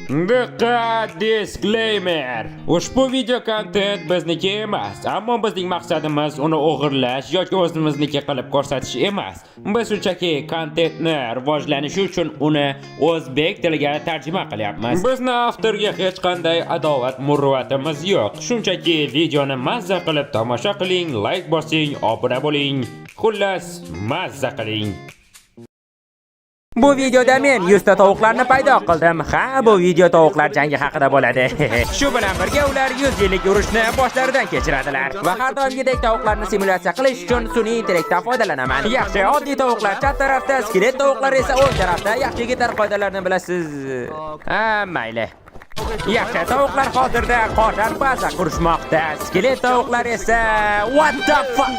Diqqat, disclaimer. Ushbu video kontent bizniki emas, ammo bizning maqsadimiz uni o'g'irlash yoki o'zimizniki qilib ko'rsatish emas. Biz shunchaki kontentni rivojlanishi uchun uni o'zbek tiliga tarjima qilyapmiz. Bizni avtorga hech qanday adovat muruvvatimiz yo'q. Shunchaki videoni mazza qilib tomosha qiling, like bosing, obuna bo'ling. Xullas, mazza qiling. Bu videoda men 100 ta tovuqlarni paydo qildim. Ha, bu video tovuqlar jangi haqida bo'ladi. Shu bilan birga ular 100 yillik urushni boshlaridan kechiradilar va har doimgidek tovuqlarni simulyatsiya qilish uchun sun'iy intellektdan foydalanaman. Yaxshi, oddiy tovuqlar chat tarafda, skelet tovuqlar esa o'ng tarafda. Yaxshi gitar qoidalarini bilasiz. Ha, mayli. Yaxshi, tovuqlar hozirda qordan baza qurishmoqda. Skelet tovuqlar esa what the fuck?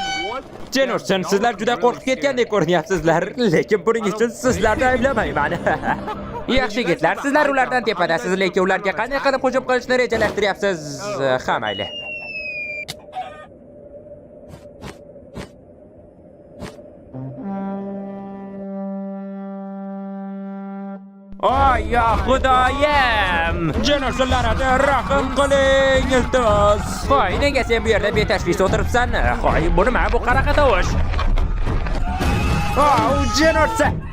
Jenurson, sizlar juda qo'rqib ketgandek ko'rinyapsizlar, lekin buning uchun sizlarni ayblamayman. Yaxshi yigitlar, sizlar ulardan tepadasiz, lekin ularga qanday qilib hujum qilishni rejalashtiryapsiz? Ha, mayli. Oy, ya Xudoyim! Jenursonlarga rahim qiling, iltimos. Voy, nega sen bu yerda betashvish o'tiribsan? Voy, bu nima? Bu qanaqa tovush? Oh, Jenurson!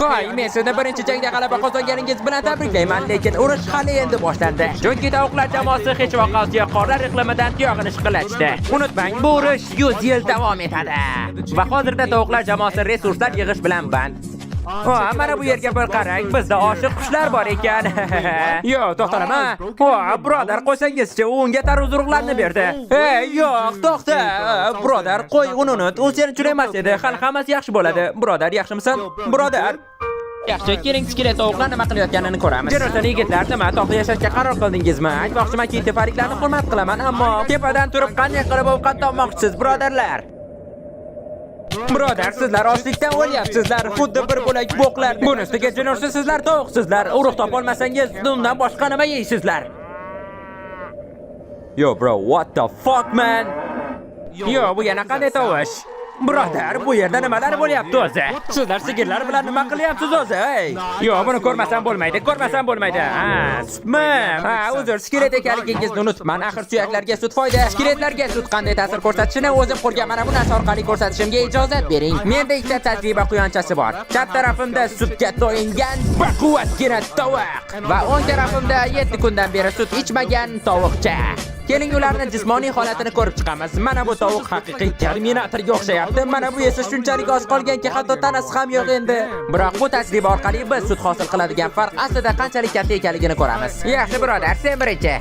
Qo'y, men sizni birinchi jangda g'alaba qozonganingiz bilan tabriklayman, lekin urush hali endi boshlandi. Chunki tovuqlar jamoasi hech vaqt Osiyo qorlar iqlimidan tuyog'ini shiqillatishdi. Unutmang, bu urush 100 yil davom etadi. Va hozirda tovuqlar jamoasi resurslar yig'ish bilan band. Mana bu yerga bir qarang, bizda oshiq qushlar bor ekan. Yo'q, to'xtalama. Birodar, qo'ysangizchi, u unga taruz-urug'larni berdi. Yo'q, to'xta. Birodar, qo'y, uni unut. U sen uchun emas edi. Hali hammasi yaxshi bo'ladi. Birodar, yaxshimisan? Birodar. Yaxshi, keling, skelet tovuqlar nima qilayotganini ko'ramiz. Jenurson yigitlar, nima toqda yashashga qaror qildingizmi? Aytmoqchimanki, tepaliklarni hurmat qilaman, ammo tepadan turib qanday qilib ovqat topmoqchisiz, birodarlar? Birodar, sizlar ochlikdan o'lyapsizlar, xuddi bir bo'lak bo'qlar. Buni ustiga Jenurson, sizlar tovuqsizlar. Urug' topa olmasangiz, undan boshqa nima yeysizlar? Yo bro, what the fuck man? Yo, bu yana qanday tovush? Birodar, bu yerda nimalar bo'lyapti o'zi? Sizlar sigirlar bilan nima qilyapsiz o'zi? Yo'q, buni ko'rmasam bo'lmaydi, ko'rmasam bo'lmaydi. Uzr, skelet ekanligingizni unutibman. Axir suyaklarga sut foyda. Skeletlarga sut qanday ta'sir ko'rsatishini o'zim qo'lga mana bu narsa orqali ko'rsatishimga ijozat bering. Menda ikkita tajriba quyonchasi bor. Chap tarafimda sutga to'yingan baquvvatgina tovuq va o'ng tarafimda 7 kundan beri sut ichmagan tovuqcha. Keling, ularning jismoniy holatini ko'rib chiqamiz. Mana bu tovuq haqiqiy Terminatorga o'xshayapti. Mana bu esa shunchalik oz qolganki, hatto tanasi ham yo'q endi. Biroq bu tajriba orqali biz sut hosil qiladigan farq aslida qanchalik katta ekanligini ko'ramiz. Yaxshi birodar, sen birinchi.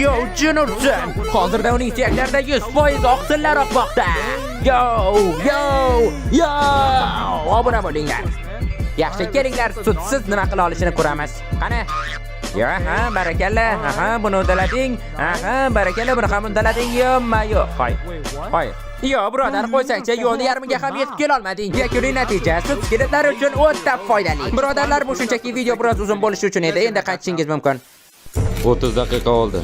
Yo, Jenurson, hozirda uning suyaklarida 100% oqsillar oqmoqda. Yo! Obuna bo'linglar. Yaxshi, kelinglar, sutsiz nima qila olishini ko'ramiz. Qani? Ha, barakalla. Buni uddalading. Barakalla, buni ham uddalading. Yo'q. Qo'y. Yo, birodar, qo'ysangchi, yo'lni yarmiga ham yetib kela olmading. Yakuniy natija sut skeletlari uchun o'ta foydali. Birodarlar, bu shunchaki video biroz uzun bo'lishi uchun edi. Endi qaytishingiz mumkin. 30 daqiqa oldi.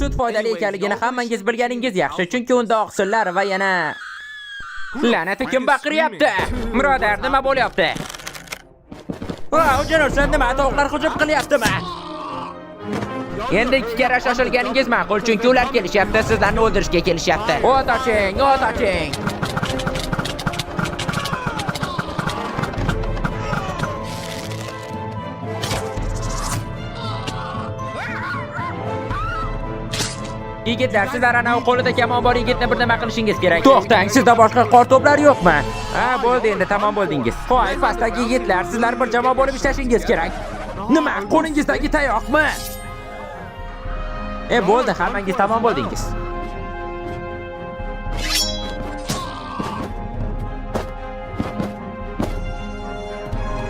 Sut foydali ekanligini hammangiz bilganingiz yaxshi, chunki unda oqsillar va yana la'nati kim baqiryapti? Birodar, nima bo'lyapti? Jenurson, nima tovuqlar hujum qilyaptimi? Endi 2 karra shoshilganingiz ma'qul, chunki ular kelishyapti, sizlarni o'ldirishga kelishyapti. O't oching. Yigitlar, sizlar ana qo'lida kamon bor yigitni bir nima qilishingiz kerak. To'xtang, sizda boshqa qor to'plar yo'qmi? Bo'ldi, endi tamom bo'ldingiz. Qo'y, pastdagi yigitlar, sizlar bir jamoa bo'lib ishlashingiz kerak. Nima, qo'lingizdagi tayoqmi? Bo'ldi, hammangiz tamom bo'ldingiz.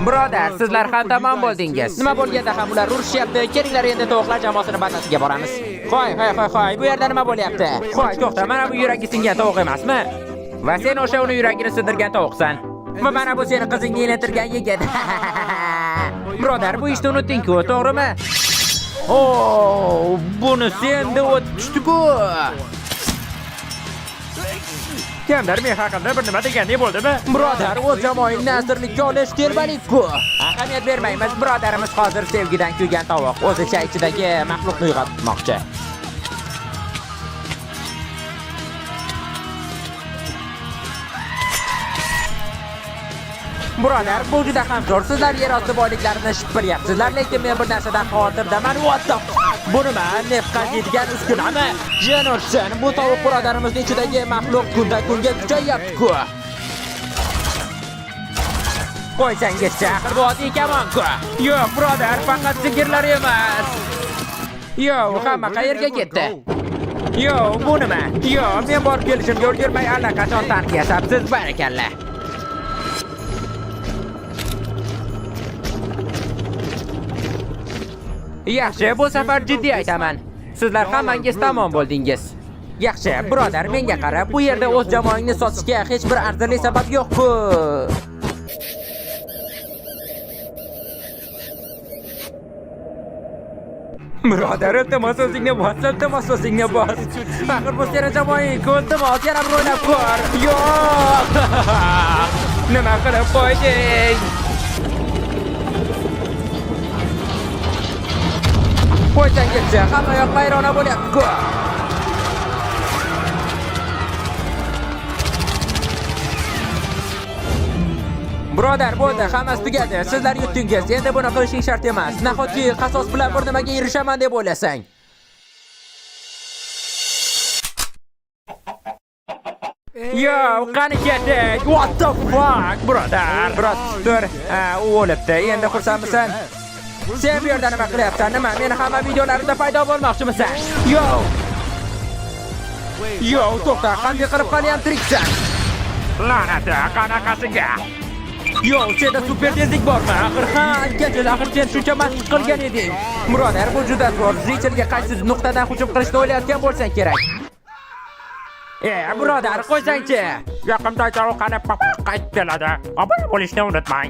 Birodar, sizlar ham tamom bo'ldingiz. Nima bo'lganda ham ular urushyapti. Kelinglar endi tovuqlar jamoasini bazasiga boramiz. Qo'y, bu yerda nima bo'lyapti? Qo'y, to'xta, mana bu yuragi singan tovuq emasmi? Va sen o'sha uni yuragini sindirgan tovuqsan. Va mana bu seni qizingni elantirgan yigit. Birodar, bu ishni unutding-ku, to'g'rimi? Buni senda o'tib tushdi-ku. Kimdir men haqimda bir nima degandek bo'ldimi? Birodar, o'z jamoangni asirlikka olish telbalik-ku. Ahamiyat bermaymiz, birodarimiz hozir sevgidan kuygan tovuq o'zicha ichidagi maxluqni uyg'otmoqchi. Birodar, bu juda ham zo'r. Sizlar yer osti boyliklarini shippiryapsizlar, lekin men bir narsadan xavotirdaman. What the fuck? Bu nima? Neft qaziydigan uskunami? Jenursen, bu tovuq birodarimizning ichidagi maxluq kundan-kunga kuchayyapti-ku. Qo'ysangizchi, axir bu oddiy kamonku. Yo'q, birodar, faqat sigirlar emas. Yo'q, hamma qayerga ketdi? Yo'q, bu nima? Yo'q, men borib kelishimga ulgurmay allaqachon tank yasabsiz, barakalla. Yaxshi, bu safar jiddiy aytaman. Sizlar hammangiz tamom bo'ldingiz. Yaxshi, birodar, menga qarab, bu yerda o'z jamoangni sotishga hech bir arzirli sabab yo'q-ku. Birodar, iltimos o'zingni bos, Axir bu seni jamoang-ku, iltimos, yana bir o'ynab ko'r. Yo'q! Nima qilib qo'yding? Qo'ysangizchi, hamma yoq vayrona bo'lyapti-ku. Birodar, bo'ldi, hammasi tugadi. Sizlar yutdingiz. Endi buni qilishing shart emas. Nahotki qasos bilan bir nimaga erishaman deb o'ylasang. Yo, qani ketdik? What the fuck, birodar? Biroz tur. U o'libdi. Endi xursandmisan? Sen bu yerda nima qilyapsan? Nima? Meni hamma videolarimda paydo bo'lmoqchimisan? Yo, to'xta, qanday qilib hali ham tiriksan? La'nati, qanaqasiga? Yo, senda super tezlik bormi? Axir sen shuncha mashq qilgan eding. Birodar, bu juda zo'r. Zichilga qaysi nuqtadan hujum qilishni o'ylayotgan bo'lsang kerak. Birodar, qo'ysangchi. Yoqimtoy tovuq qani qaytib keladi. Obuna bo'lishni unutmang.